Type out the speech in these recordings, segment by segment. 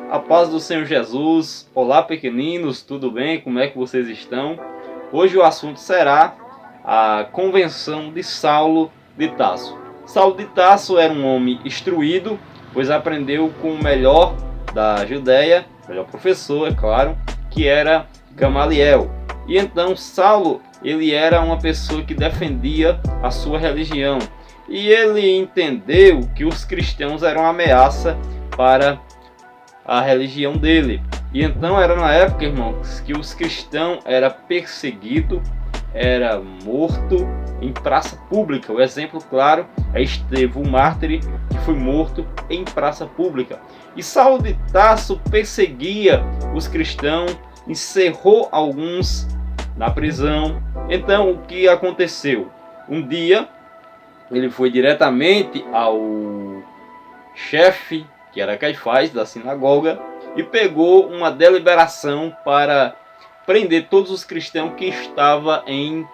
A paz do Senhor Jesus. Olá, pequeninos, tudo bem? Como é que vocês estão? Hoje o assunto será a convenção de Saulo de Tarso. Saulo de Tarso era um homem instruído, pois aprendeu com o melhor da Judéia, o melhor professor, é claro, que era Gamaliel. E então Saulo, ele era uma pessoa que defendia a sua religião. E ele entendeu que os cristãos eram uma ameaça para a religião dele. E então era na época, irmãos, que os cristãos eram perseguidos, era morto em praça pública. O exemplo claro é Estevão, o mártir, que foi morto em praça pública. E Saulo de Tarso perseguia os cristãos, encerrou alguns na prisão. Então o que aconteceu? Um dia ele foi diretamente ao chefe, que era Caifás, da sinagoga, e pegou uma deliberação para prender todos os cristãos que estavam em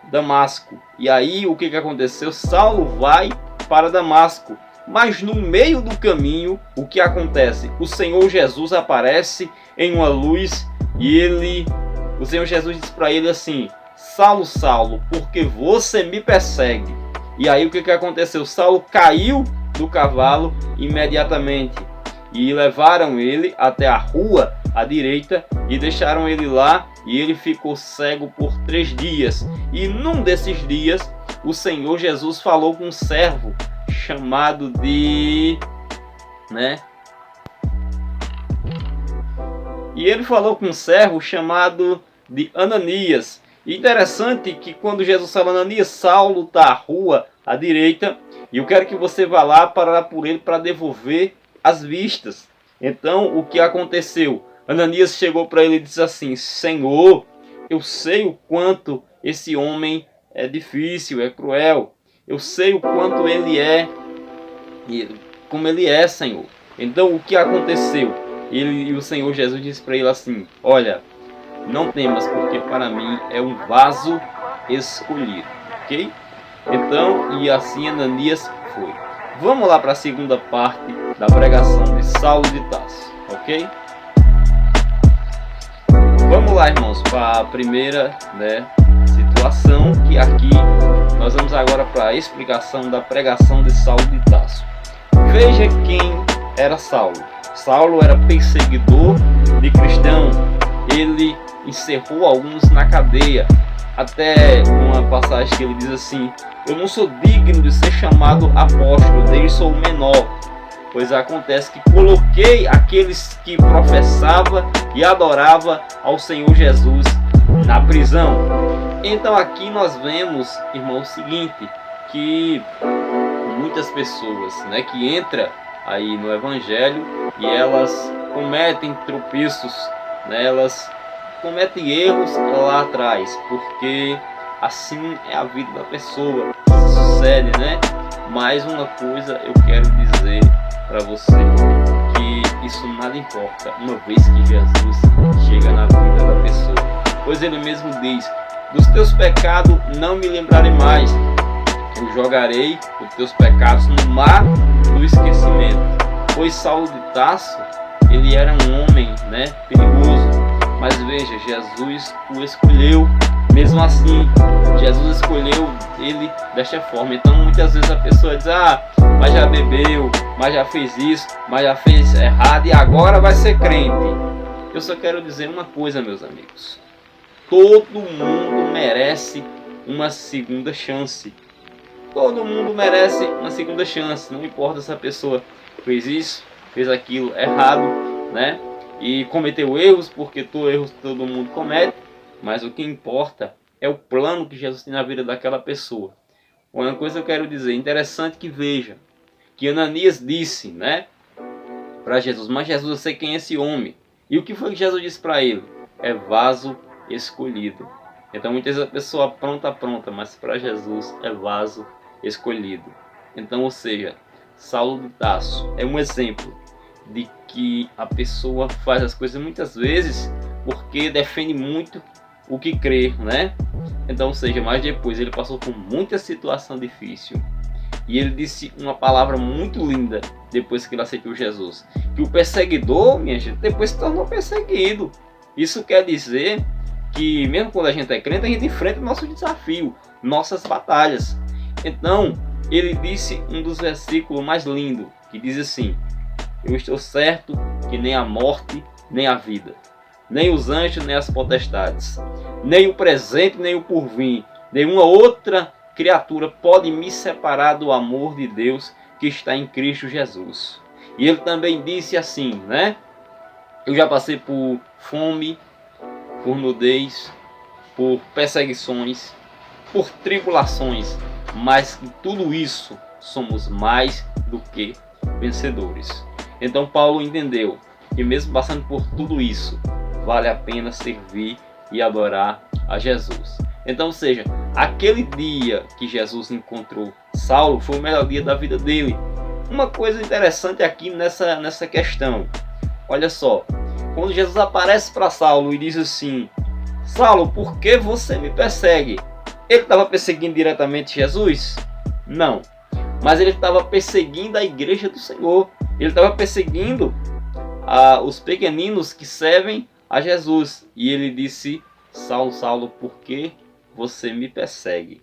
Damasco. E aí o que aconteceu? Saulo vai para Damasco, mas no meio do caminho, o que acontece? O Senhor Jesus aparece em uma luz e o Senhor Jesus diz para ele assim: Saulo, Saulo, porque você me persegue? E aí o que aconteceu? Saulo caiu do cavalo imediatamente e levaram ele até a rua à direita e deixaram ele lá, e ele ficou cego por 3 dias. E num desses dias o Senhor Jesus falou com um servo chamado de E ele falou com um servo chamado de Ananias. E interessante que quando Jesus fala Ananias, Saulo está à rua à direita, e eu quero que você vá lá parar por ele para devolver as vistas. Então o que aconteceu? Ananias chegou para ele e disse assim: Senhor, eu sei o quanto esse homem é difícil, é cruel. Eu sei o quanto ele é, como ele é, Senhor. Então o que aconteceu? E o Senhor Jesus disse para ele assim: olha, não temas, porque para mim é um vaso escolhido, ok? Então, e assim Ananias foi. Vamos lá para a segunda parte da pregação de Saulo de Tarso, ok? Vamos lá, irmãos, para a primeira situação, que aqui nós vamos agora para a explicação da pregação de Saulo de Tarso. Veja quem era Saulo. Saulo era perseguidor de cristãos. Ele encerrou alguns na cadeia. Até uma passagem que ele diz assim: eu não sou digno de ser chamado apóstolo, desde sou o menor, pois acontece que coloquei aqueles que professava e adorava ao Senhor Jesus na prisão. Então aqui nós vemos, irmão, o seguinte, que muitas pessoas que entram aí no Evangelho e elas cometem tropeços, elas cometem erros lá atrás, porque assim é a vida da pessoa, sucede, Mas uma coisa eu quero dizer para você, que isso nada importa, uma vez que Jesus chega na vida da pessoa. Pois ele mesmo diz: dos teus pecados não me lembrarei mais, eu jogarei os teus pecados no mar do esquecimento. Pois Saulo de Tarso, ele era um homem perigoso, mas veja, Jesus o escolheu. Mesmo assim, Jesus escolheu ele desta forma. Então muitas vezes a pessoa diz: mas já bebeu, mas já fez isso, mas já fez errado e agora vai ser crente. Eu só quero dizer uma coisa, meus amigos: todo mundo merece uma segunda chance. Todo mundo merece uma segunda chance. Não importa se a pessoa fez isso, fez aquilo errado, e cometeu erros, porque erros todo mundo comete. Mas o que importa é o plano que Jesus tem na vida daquela pessoa. Uma coisa eu quero dizer, interessante que veja, que Ananias disse, para Jesus: mas Jesus, eu sei quem é esse homem. E o que foi que Jesus disse para ele? É vaso escolhido. Então muitas vezes a pessoa pronta, mas para Jesus é vaso escolhido. Então, ou seja, Saulo de Tarso é um exemplo de que a pessoa faz as coisas muitas vezes porque defende muito o que crê, Então, ou seja, mas depois ele passou por muita situação difícil. E ele disse uma palavra muito linda depois que ele aceitou Jesus, que o perseguidor, minha gente, depois se tornou perseguido. Isso quer dizer que mesmo quando a gente é crente, a gente enfrenta o nosso desafio, nossas batalhas. Então, ele disse um dos versículos mais lindos, que diz assim: eu estou certo que nem a morte, nem a vida, nem os anjos, nem as potestades, nem o presente, nem o porvir, nenhuma outra criatura pode me separar do amor de Deus que está em Cristo Jesus. E ele também disse assim, né? Eu já passei por fome, por nudez, por perseguições, por tribulações, mas em tudo isso somos mais do que vencedores. Então Paulo entendeu que mesmo passando por tudo isso, vale a pena servir e adorar a Jesus. Então, ou seja, aquele dia que Jesus encontrou Saulo foi o melhor dia da vida dele. Uma coisa interessante aqui nessa questão, olha só, quando Jesus aparece para Saulo e diz assim: Saulo, por que você me persegue? Ele estava perseguindo diretamente Jesus? Não, mas ele estava perseguindo a igreja do Senhor. Ele estava perseguindo os pequeninos que servem a Jesus. E ele disse: Saulo, Saulo, por que você me persegue?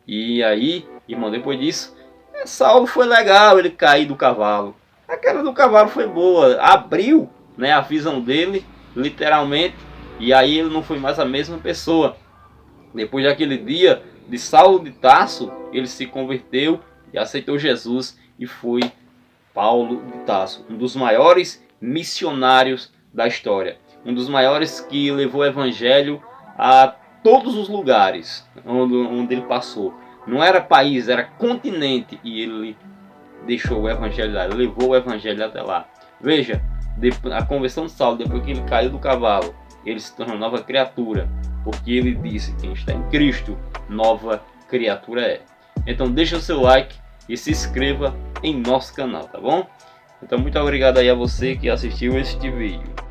E aí, irmão, depois disso, Saulo foi legal ele cair do cavalo. A queda do cavalo foi boa, abriu, né, a visão dele, literalmente. E aí ele não foi mais a mesma pessoa. Depois daquele dia de Saulo de Tarso, ele se converteu e aceitou Jesus e foi Paulo de Tarso, um dos maiores missionários da história, um dos maiores que levou o evangelho a todos os lugares onde ele passou. Não era país, era continente, e ele deixou o evangelho lá, ele levou o evangelho até lá. Veja, a conversão de Saulo, depois que ele caiu do cavalo, ele se tornou nova criatura, porque ele disse: quem está em Cristo, nova criatura é. Então deixa o seu like e se inscreva em nosso canal, tá bom? Então muito obrigado aí a você que assistiu este vídeo.